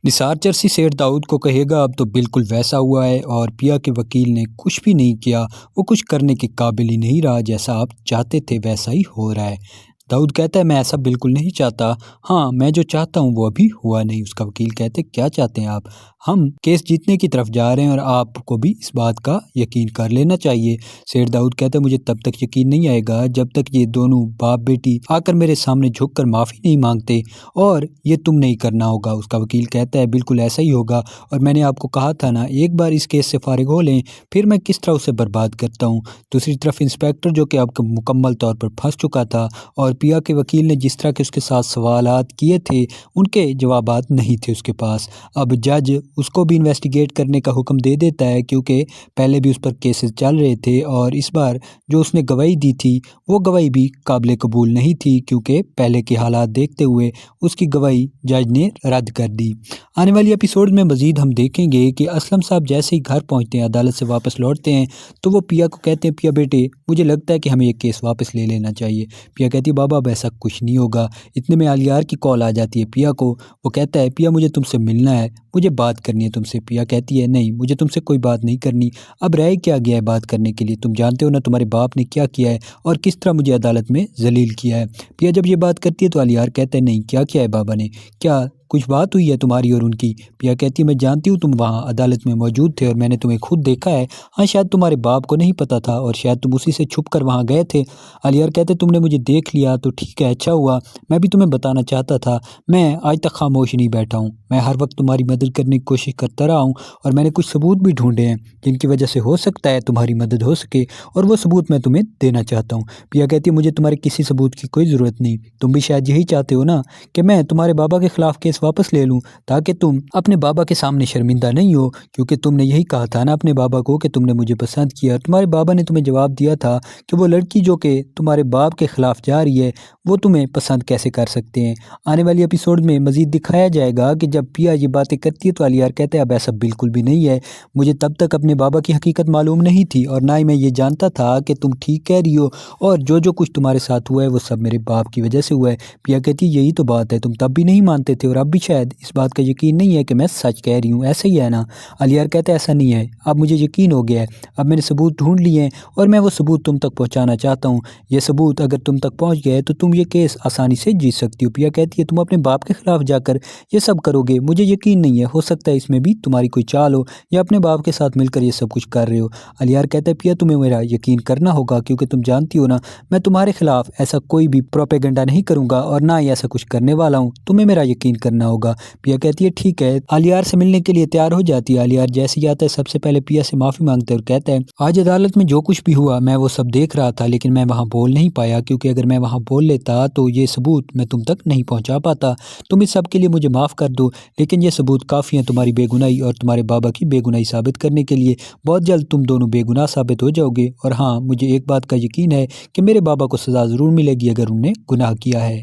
نثار چرسی سیٹھ داؤد کو کہے گا اب تو بالکل ویسا ہوا ہے اور پیا کے وکیل نے کچھ بھی نہیں کیا، وہ کچھ کرنے کے قابل ہی نہیں رہا، جیسا آپ چاہتے تھے ویسا ہی ہو رہا ہے۔ داؤد کہتا ہے میں ایسا بالکل نہیں چاہتا، ہاں میں جو چاہتا ہوں وہ ابھی ہوا نہیں۔ اس کا وکیل کہتے کیا چاہتے ہیں آپ؟ ہم کیس جیتنے کی طرف جا رہے ہیں اور آپ کو بھی اس بات کا یقین کر لینا چاہیے۔ سیٹھ داؤد کہتا ہے مجھے تب تک یقین نہیں آئے گا جب تک یہ دونوں باپ بیٹی آ کر میرے سامنے جھک کر معافی نہیں مانگتے، اور یہ تم نہیں کرنا ہوگا۔ اس کا وکیل کہتا ہے بالکل ایسا ہی ہوگا، اور میں نے آپ کو کہا تھا نا ایک بار اس کیس سے فارغ ہو لیں پھر میں کس طرح اسے برباد کرتا ہوں۔ دوسری طرف انسپیکٹر جو کہ اب مکمل طور پر پھنس چکا تھا اور پیا کے وکیل نے جس طرح کے اس کے ساتھ سوالات کیے تھے ان کے جوابات نہیں تھے اس کے پاس۔ اب جج اس کو بھی انویسٹیگیٹ کرنے کا حکم دے دیتا ہے، کیونکہ پہلے بھی اس پر کیسز چل رہے تھے اور اس بار جو اس نے گواہی دی تھی وہ گواہی بھی قابل قبول نہیں تھی، کیونکہ پہلے کے حالات دیکھتے ہوئے اس کی گواہی جج نے رد کر دی۔ آنے والی ایپیسوڈ میں مزید ہم دیکھیں گے کہ اسلم صاحب جیسے ہی گھر پہنچتے ہیں، عدالت سے واپس لوٹتے ہیں، تو وہ پیا کو کہتے ہیں پیا بیٹے مجھے لگتا ہے کہ ہمیں یہ کیس واپس لے لینا چاہیے۔ پیا کہتی ہے بابا اب ایسا کچھ نہیں ہوگا۔ اتنے میں علیار کی کال آ جاتی ہے پیا کو، وہ کہتا ہے پیا مجھے تم سے ملنا ہے، مجھے بات کرنی ہے تم سے۔ پیا کہتی ہے نہیں مجھے تم سے کوئی بات نہیں کرنی، اب رہ کیا گیا ہے بات کرنے کے لیے، تم جانتے ہو نا تمہارے باپ نے کیا کیا ہے اور کس طرح مجھے عدالت میں ذلیل کیا ہے۔ پیا جب یہ بات کرتی ہے تو علیار کہتا ہے نہیں کیا کیا ہے بابا نے، کیا کچھ بات ہوئی ہے تمہاری اور ان کی؟ پیا کہتی ہے میں جانتی ہوں تم وہاں عدالت میں موجود تھے اور میں نے تمہیں خود دیکھا ہے، ہاں شاید تمہارے باپ کو نہیں پتا تھا اور شاید تم اسی سے چھپ کر وہاں گئے تھے۔ علیار کہتے تم نے مجھے دیکھ لیا تو ٹھیک ہے اچھا ہوا، میں بھی تمہیں بتانا چاہتا تھا، میں آج تک خاموش نہیں بیٹھا ہوں، میں ہر وقت تمہاری مدد کرنے کی کوشش کرتا رہا ہوں اور میں نے کچھ ثبوت بھی ڈھونڈے ہیں جن کی وجہ سے ہو سکتا ہے تمہاری مدد ہو سکے، اور وہ ثبوت میں تمہیں دینا چاہتا ہوں۔ پیا کہتی ہے مجھے تمہارے کسی ثبوت کی کوئی ضرورت نہیں، تم بھی شاید یہی چاہتے ہو نا کہ میں تمہارے بابا کے خلاف کیس واپس لے لوں تاکہ تم اپنے بابا کے سامنے شرمندہ نہیں ہو، کیونکہ تم نے یہی کہا تھا نا اپنے بابا کو کہ تم نے مجھے پسند کیا، اور تمہارے بابا نے تمہیں جواب دیا تھا کہ وہ لڑکی جو کہ تمہارے باپ کے خلاف جا رہی ہے وہ تمہیں پسند کیسے کر سکتے ہیں۔ آنے والی ایپیسوڈ میں مزید دکھایا جائے گا کہ جب پیا یہ باتیں کرتی ہے تو علیار کہتا ہے اب ایسا بالکل بھی نہیں ہے، مجھے تب تک اپنے بابا کی حقیقت معلوم نہیں تھی اور نہ ہی میں یہ جانتا تھا کہ تم ٹھیک کہہ رہی ہو، اور جو کچھ تمہارے ساتھ ہوا ہے وہ سب میرے باپ کی وجہ سے ہوا ہے۔ پیا کہتی ہے یہی تو بات ہے، تم تب بھی نہیں مانتے تھے اور اب بھی شاید اس بات کا یقین نہیں ہے کہ میں سچ کہہ رہی ہوں، ایسا ہی ہے نا؟ علیار کہتا ہے ایسا نہیں ہے، اب مجھے یقین ہو گیا ہے، اب میں نے ثبوت ڈھونڈ لیے ہیں اور میں وہ ثبوت تم تک پہنچانا چاہتا ہوں، یہ ثبوت اگر تم تک پہنچ گئے تو تم یہ کیس آسانی سے جیت سکتی ہو۔ پیا کہتی ہے تم اپنے باپ کے خلاف جا کر یہ سب کرو گے، مجھے یقین نہیں ہے، ہو سکتا ہے اس میں بھی تمہاری کوئی چال ہو یا اپنے باپ کے ساتھ مل کر یہ سب کچھ کر رہے ہو۔ علیار کہتا ہے پیا تمہیں میرا یقین کرنا ہوگا، کیونکہ تم جانتی ہو نا میں تمہارے خلاف ایسا کوئی بھی پروپیگنڈا نہیں کروں گا اور نہ ہی ایسا کچھ کرنے والا ہوں، تمہیں میرا یقین کرنا ہوگا۔ پیا کہتی ہے ٹھیک ہے، علیار سے ملنے کے لیے تیار ہو جاتی ہے۔ علیار جیسے ہی آتا ہے سب سے پہلے پیا سے معافی مانگتا ہے اور کہتا ہے آج عدالت میں جو کچھ بھی ہوا میں وہ سب دیکھ رہا تھا، لیکن میں وہاں بول نہیں پایا، کیونکہ اگر میں وہاں بول لیتا تو یہ ثبوت میں تم تک نہیں پہنچا پاتا، تم اس سب کے لیے مجھے معاف کر دو، لیکن یہ ثبوت کافی ہیں تمہاری بے گناہی اور تمہارے بابا کی بے گناہی ثابت کرنے کے لیے، بہت جلد تم دونوں بے گناہ ثابت ہو جاؤ گے، اور ہاں مجھے ایک بات کا یقین ہے کہ میرے بابا کو سزا ضرور ملے گی اگر انہوں نے گناہ کیا ہے۔